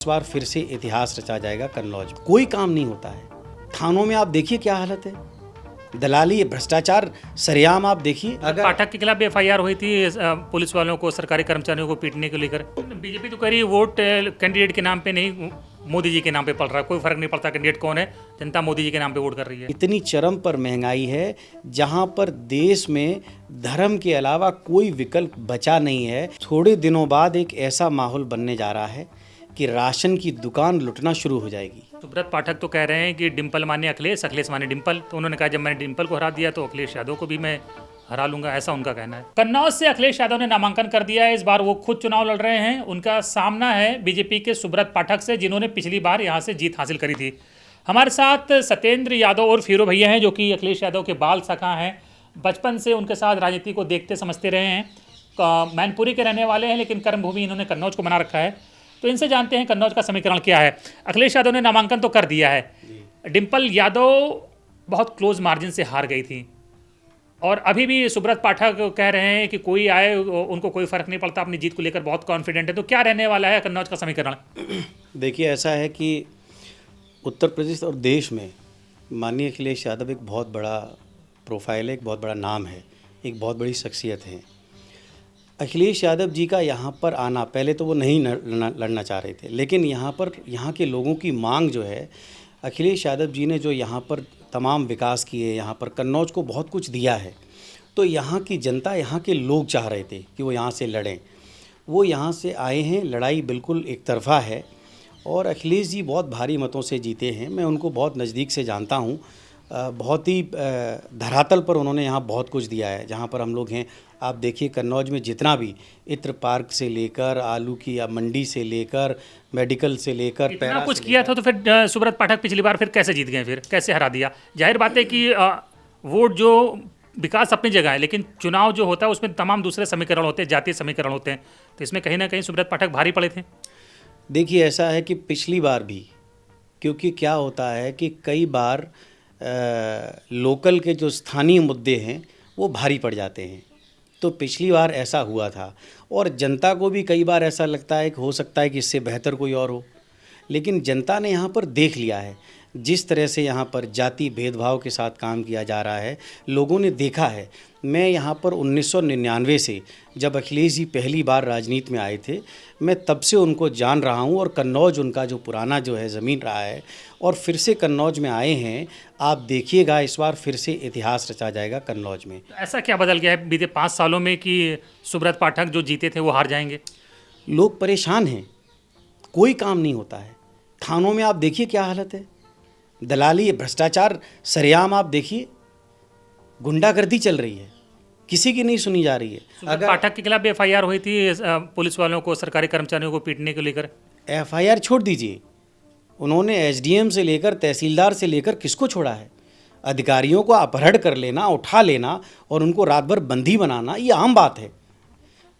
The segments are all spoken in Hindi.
इस बार फिर से इतिहास रचा जाएगा कन्नौज में। कोई काम नहीं होता है। थानों में आप देखिए क्या हालत है, दलाली, भ्रष्टाचार सरेआम आप देखिए। अगर पाठक के खिलाफ एफआईआर हुई थी पुलिस वालों को, सरकारी कर्मचारियों को पीटने को लेकर, बीजेपी तो कह रही है वोट कैंडिडेट के नाम पे नहीं, मोदी जी के नाम पे पड़ रहा है। कोई फर्क नहीं पड़ता कैंडिडेट कौन है, जनता मोदी जी के नाम पे वोट कर रही है। इतनी चरम पर महंगाई है जहां पर देश में धर्म के अलावा कोई विकल्प बचा नहीं है। थोड़े दिनों बाद एक ऐसा माहौल बनने जा रहा है कि राशन की दुकान लुटना शुरू हो जाएगी। सुब्रत पाठक तो कह रहे हैं कि डिम्पल माने अखिलेश, अखिलेश माने डिम्पल। तो उन्होंने कहा जब मैंने डिम्पल को हरा दिया तो अखिलेश यादव को भी मैं हरा लूंगा, ऐसा उनका कहना है। कन्नौज से अखिलेश यादव ने नामांकन कर दिया है। इस बार वो खुद चुनाव लड़ रहे हैं। उनका सामना है बीजेपी के सुब्रत पाठक से, जिन्होंने पिछली बार यहाँ से जीत हासिल करी थी। हमारे साथ सत्येंद्र यादव और हीरो भैया हैं, जो कि अखिलेश यादव के बाल सखा हैं। बचपन से उनके साथ राजनीति को देखते समझते रहे हैं। मैनपुरी के रहने वाले हैं, लेकिन कर्मभूमि इन्होंने कन्नौज को बना रखा है। तो इनसे जानते हैं कन्नौज का समीकरण क्या है। अखिलेश यादव ने नामांकन तो कर दिया है, डिम्पल यादव बहुत क्लोज मार्जिन से हार गई थी, और अभी भी सुब्रत पाठक कह रहे हैं कि कोई आए उनको कोई फर्क नहीं पड़ता, अपनी जीत को लेकर बहुत कॉन्फिडेंट है। तो क्या रहने वाला है कन्नौज का समीकरण? देखिए, ऐसा है कि उत्तर प्रदेश और देश में माननीय अखिलेश यादव एक बहुत बड़ा प्रोफाइल है, एक बहुत बड़ा नाम है, एक बहुत बड़ी शख्सियत है। अखिलेश यादव जी का यहाँ पर आना, पहले तो वो नहीं लड़ना चाह रहे थे, लेकिन यहाँ पर यहाँ के लोगों की मांग जो है, अखिलेश यादव जी ने जो यहाँ पर तमाम विकास किए, यहाँ पर कन्नौज को बहुत कुछ दिया है, तो यहाँ की जनता, यहाँ के लोग चाह रहे थे कि वो यहाँ से लड़ें। वो यहाँ से आए हैं, लड़ाई बिल्कुल एक तरफा है, और अखिलेश जी बहुत भारी मतों से जीते हैं। मैं उनको बहुत नज़दीक से जानता हूँ। बहुत ही धरातल पर उन्होंने यहाँ बहुत कुछ दिया है। जहाँ पर हम लोग हैं, आप देखिए कन्नौज में जितना भी इत्र पार्क से लेकर आलू की या मंडी से लेकर मेडिकल से लेकर इतना कुछ किया था, तो फिर सुब्रत पाठक पिछली बार फिर कैसे जीत गए, फिर कैसे हरा दिया? जाहिर बात है कि वोट जो विकास अपनी जगह है, लेकिन चुनाव जो होता है उसमें तमाम दूसरे समीकरण होते हैं, जातीय समीकरण होते हैं, तो इसमें कहीं ना कहीं सुब्रत पाठक भारी पड़े थे। देखिए, ऐसा है कि पिछली बार भी, क्योंकि क्या होता है कि कई बार लोकल के जो स्थानीय मुद्दे हैं वो भारी पड़ जाते हैं। तो पिछली बार ऐसा हुआ था, और जनता को भी कई बार ऐसा लगता है कि हो सकता है कि इससे बेहतर कोई और हो, लेकिन जनता ने यहाँ पर देख लिया है जिस तरह से यहाँ पर जाति भेदभाव के साथ काम किया जा रहा है, लोगों ने देखा है। मैं यहाँ पर 1999 से, जब अखिलेश जी पहली बार राजनीति में आए थे, मैं तब से उनको जान रहा हूँ, और कन्नौज उनका जो पुराना जो है ज़मीन रहा है, और फिर से कन्नौज में आए हैं। आप देखिएगा, इस बार फिर से इतिहास रचा जाएगा कन्नौज में। ऐसा क्या बदल गया है बीते 5 सालों में कि सुब्रत पाठक जो जीते थे वो हार जाएंगे? लोग परेशान हैं, कोई काम नहीं होता है। थानों में आप देखिए क्या हालत है, दलाली, भ्रष्टाचार सरेआम आप देखिए, गुंडागर्दी चल रही है, किसी की नहीं सुनी जा रही है। अगर पाठक के खिलाफ एफआईआर हुई थी पुलिस वालों को, सरकारी कर्मचारियों को पीटने को लेकर, एफआईआर छोड़ दीजिए, उन्होंने एसडीएम से लेकर तहसीलदार से लेकर किसको छोड़ा है? अधिकारियों को अपहरण कर लेना, उठा लेना और उनको रात भर बंदी बनाना, ये आम बात है।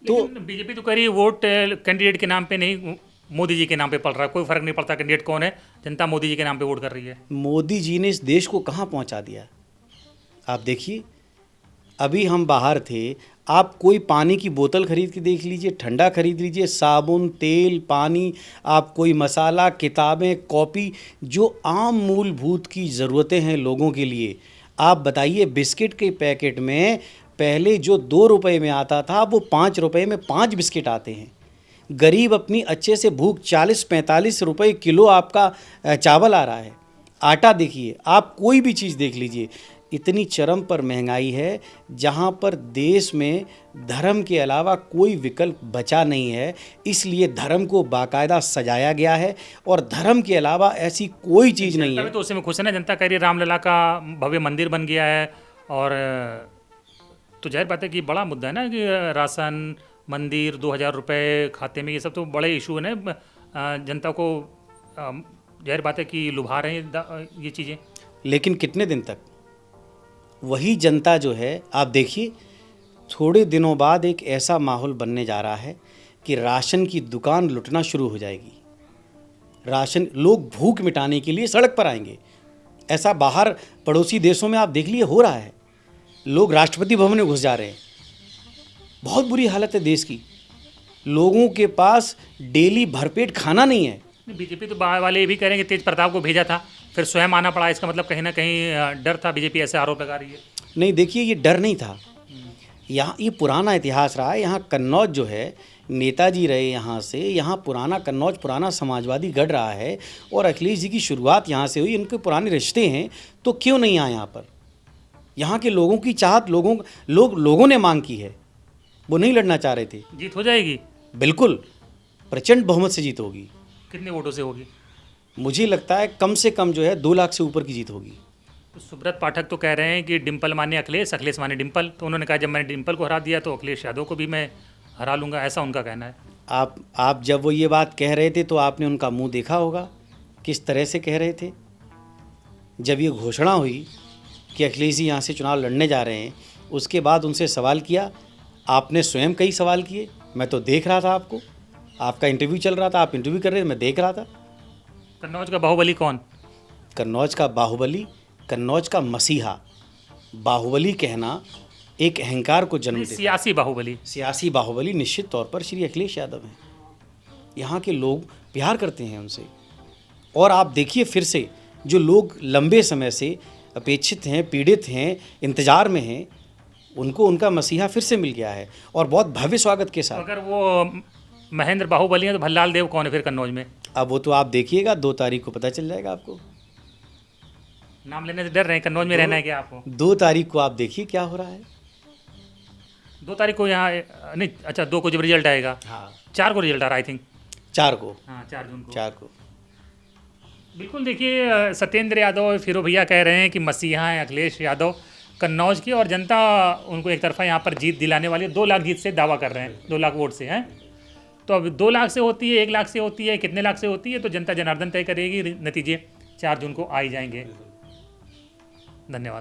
तो बीजेपी तो कह रही है वोट कैंडिडेट के नाम पे नहीं, मोदी जी के नाम पे पड़ रहा है। कोई फर्क नहीं पड़ता कैंडिडेट कौन है, जनता मोदी जी के नाम पे वोट कर रही है। मोदी जी ने इस देश को कहाँ पहुँचा दिया? आप देखिए, अभी हम बाहर थे, आप कोई पानी की बोतल खरीद के देख लीजिए, ठंडा खरीद लीजिए, साबुन, तेल, पानी, आप कोई मसाला, किताबें, कॉपी, जो आम मूलभूत की ज़रूरतें हैं लोगों के लिए, आप बताइए। बिस्किट के पैकेट में पहले जो 2 रुपए में आता था, वो 5 रुपए में 5 बिस्किट आते हैं। गरीब अपनी अच्छे से भूख, 40-45 रुपए किलो आपका चावल आ रहा है। आटा देखिए, आप कोई भी चीज़ देख लीजिए, इतनी चरम पर महंगाई है जहाँ पर देश में धर्म के अलावा कोई विकल्प बचा नहीं है। इसलिए धर्म को बाकायदा सजाया गया है, और धर्म के अलावा ऐसी कोई चीज़ नहीं है। तो उसी में खुश है ना जनता, कह रही है रामलला का भव्य मंदिर बन गया है, और तो जाहिर बात है कि बड़ा मुद्दा है ना कि राशन, मंदिर, 2000 रुपये खाते में, ये सब तो बड़े इशू है ना। जनता को जाहिर बात है कि लुभा रहे हैं ये चीज़ें। लेकिन कितने दिन तक? वही जनता जो है, आप देखिए, थोड़े दिनों बाद एक ऐसा माहौल बनने जा रहा है कि राशन की दुकान लुटना शुरू हो जाएगी। राशन, लोग भूख मिटाने के लिए सड़क पर आएंगे। ऐसा बाहर पड़ोसी देशों में आप देख लिए हो रहा है। लोग राष्ट्रपति भवन में घुस जा रहे हैं। बहुत बुरी हालत है देश की। लोगों के पास डेली भरपेट खाना नहीं है। बीजेपी तो वाले ये भी कह रहे हैं कि तेज प्रताप को भेजा था, फिर स्वयं आना पड़ा, इसका मतलब कहीं ना कहीं डर था, बीजेपी ऐसे आरोप लगा रही है। नहीं, देखिए ये डर नहीं था, यहाँ ये पुराना इतिहास रहा है। यहाँ कन्नौज जो है, नेताजी रहे यहाँ से, यहाँ पुराना कन्नौज पुराना समाजवादी गढ़ रहा है और अखिलेश जी की शुरुआत यहाँ से हुई। इनके पुराने रिश्ते हैं, तो क्यों नहीं आए यहाँ पर? यहाँ के लोगों की चाहत, लोगों ने मांग की है, वो नहीं लड़ना चाह रहे थे। जीत हो जाएगी? बिल्कुल, प्रचंड बहुमत से जीत होगी। कितने वोटों से होगी? मुझे लगता है कम से कम जो है 2 लाख से ऊपर की जीत होगी। तो सुब्रत पाठक तो कह रहे हैं कि डिम्पल माने अखिलेश, अखिलेश माने डिम्पल, तो उन्होंने कहा जब मैंने डिम्पल को हरा दिया तो अखिलेश यादव को भी मैं हरा लूँगा, ऐसा उनका कहना है। आप जब वो ये बात कह रहे थे तो आपने उनका मुंह देखा होगा, किस तरह से कह रहे थे। जब ये घोषणा हुई कि अखिलेश जी यहाँ से चुनाव लड़ने जा रहे हैं, उसके बाद उनसे सवाल किया, आपने स्वयं कई सवाल किए, मैं तो देख रहा था आपको, आपका इंटरव्यू चल रहा था, आप इंटरव्यू कर रहे थे, मैं देख रहा था। कन्नौज का बाहुबली कौन? कन्नौज का बाहुबली, कन्नौज का मसीहा। बाहुबली कहना एक अहंकार को जन्म देता है। सियासी बाहुबली। सियासी बाहुबली निश्चित तौर पर श्री अखिलेश यादव हैं। यहाँ के लोग प्यार करते हैं उनसे। और आप देखिए फिर से, जो लोग लंबे समय से अपेक्षित हैं, पीड़ित हैं, इंतज़ार में हैं, उनको उनका मसीहा फिर से मिल गया है और बहुत भव्य स्वागत के तो साथ। अगर वो महेंद्र बाहुबली हैं तो भल्लाल देव कौन है फिर कन्नौज में? अब वो तो आप देखिएगा, 2 तारीख को पता चल जाएगा आपको। नाम लेने से डर रहे हैं? कन्नौज में रहना है क्या आपको? 2 तारीख को आप देखिए क्या हो रहा है। 2 तारीख को यहाँ नहीं, अच्छा 2 को जब रिजल्ट आएगा। हाँ, 4 को रिजल्ट आ रहा आई थिंक। 4 को। हाँ 4 जून को। 4 को। बिल्कुल, देखिए सत्येंद्र यादव और फिरो भैया कह रहे हैं कि मसीहा हैं अखिलेश यादव कन्नौज की, और जनता उनको एक तरफा यहाँ पर जीत दिलाने वाली है। 2 लाख जीत से दावा कर रहे हैं, 2 लाख वोट से हैं। तो अब 2 लाख से होती है, 1 लाख से होती है, कितने लाख से होती है, तो जनता जनार्दन तय करेगी। नतीजे 4 जून को आ ही जाएंगे। धन्यवाद।